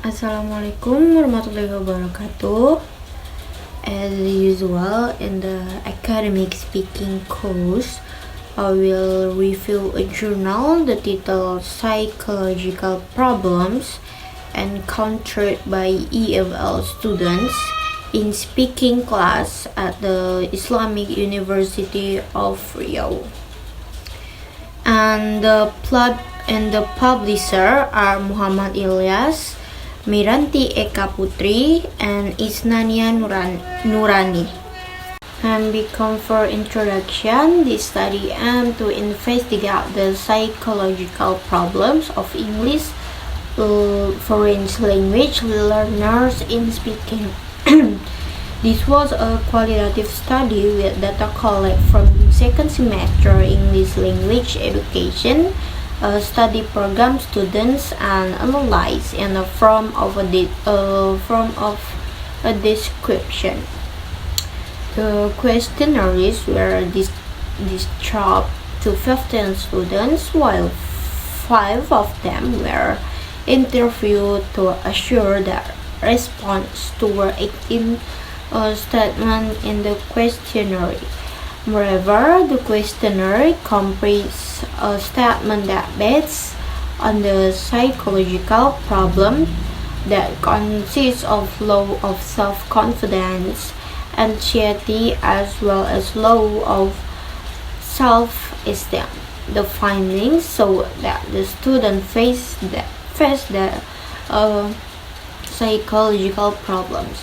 Assalamualaikum warahmatullahi wabarakatuh. As usual, in the academic speaking course, I will review a journal the title Psychological Problems Encountered by EFL Students in Speaking Class at the Islamic University of Riau. And the publisher are Muhammad Ilyas, Miranti Eka Putri, and Isnania Nurani. And for introduction, this study aimed to investigate the psychological problems of English foreign language learners in speaking. This was a qualitative study with data collected from second semester English language education study program students and analyzed in the form of a description. The questionnaires were distributed to 15 students, while 5 of them were interviewed to assure that response to were 18 statements in the questionnaire. Moreover, the questionnaire comprises a statement that based on the psychological problem that consists of low of self-confidence, anxiety, as well as low of self-esteem. The findings show that the student face the psychological problems.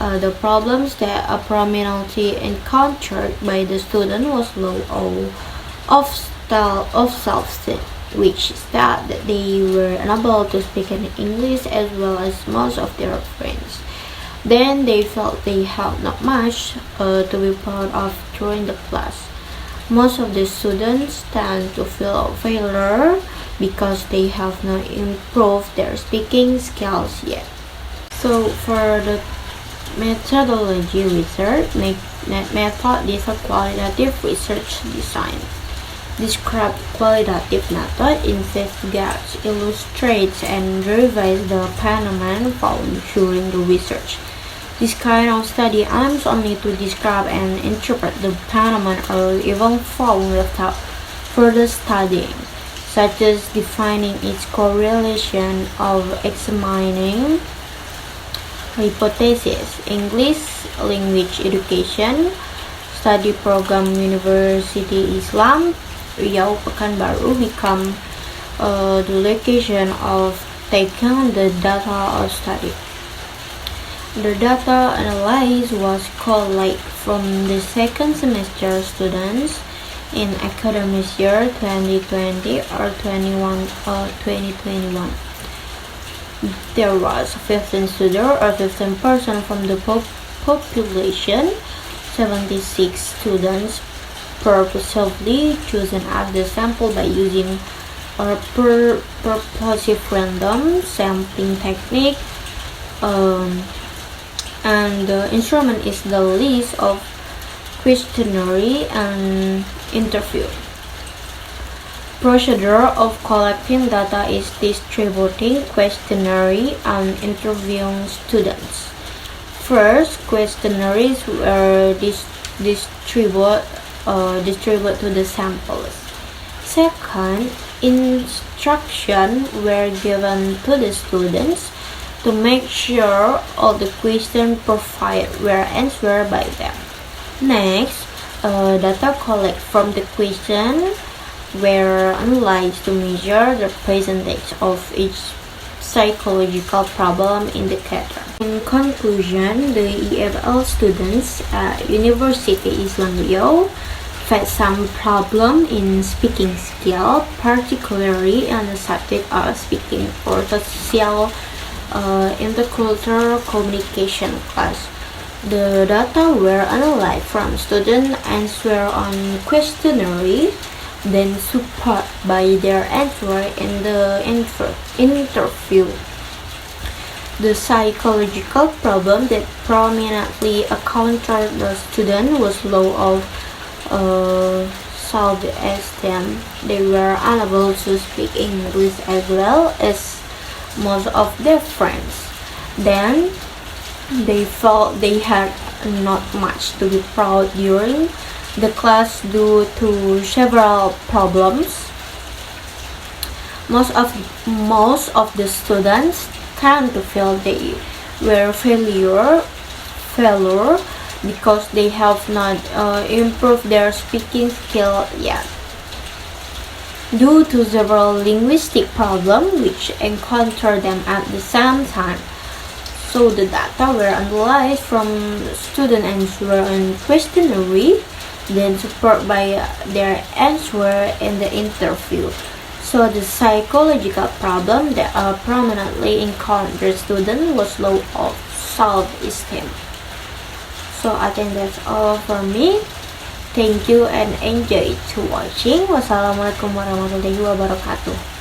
The problems that are prominently encountered by the student was low of self-esteem, which is that they were unable to speak in English as well as most of their friends. Then they felt they had not much to be proud of during the class. Most of the students tend to feel a failure because they have not improved their speaking skills yet. So for the methodology research method is a qualitative research design. Describe qualitative method investigates, illustrates, and derives the phenomenon found during the research. This kind of study aims only to describe and interpret the phenomenon or even found without further studying, such as defining its correlation of examining hypothesis. English language education study program University Islam Riau Pekanbaru become the location of taking the data of study. The data analysis was collected from the second semester students in academic year 2020 or 2021. There was 15 students or 15% from the population. 76 students purposefully chosen as the sample by using a purposive random sampling technique, and the instrument is the list of questionnaire and interview. Procedure of collecting data is distributing questionnaire and interviewing students. First, questionnaires were distributed to the samples. Second, instructions were given to the students to make sure all the questions provided were answered by them. Next, data collected from the question were analyzed to measure the percentage of each psychological problem indicator. In conclusion, the EFL students at University Islam Riau face some problem in speaking skill, particularly in the subject of speaking or social intercultural communication class. The data were analyzed from student answer on questionnaire, then support by their answer in the interview. The psychological problem that prominently encountered the student was low of self-esteem. They were unable to speak English as well as most of their friends. Then they felt they had not much to be proud during the class due to several problems. Most of the students tend to feel they were failure because they have not improved their speaking skill yet. Due to several linguistic problems which encounter them at the same time. So the data were analyzed from student answer and questionnaire, then support by their answer in the interview. So the psychological problem that prominently encountered student was low of self-esteem. So I think that's all for me. Thank you and enjoy to watching. Wassalamualaikum warahmatullahi wabarakatuh.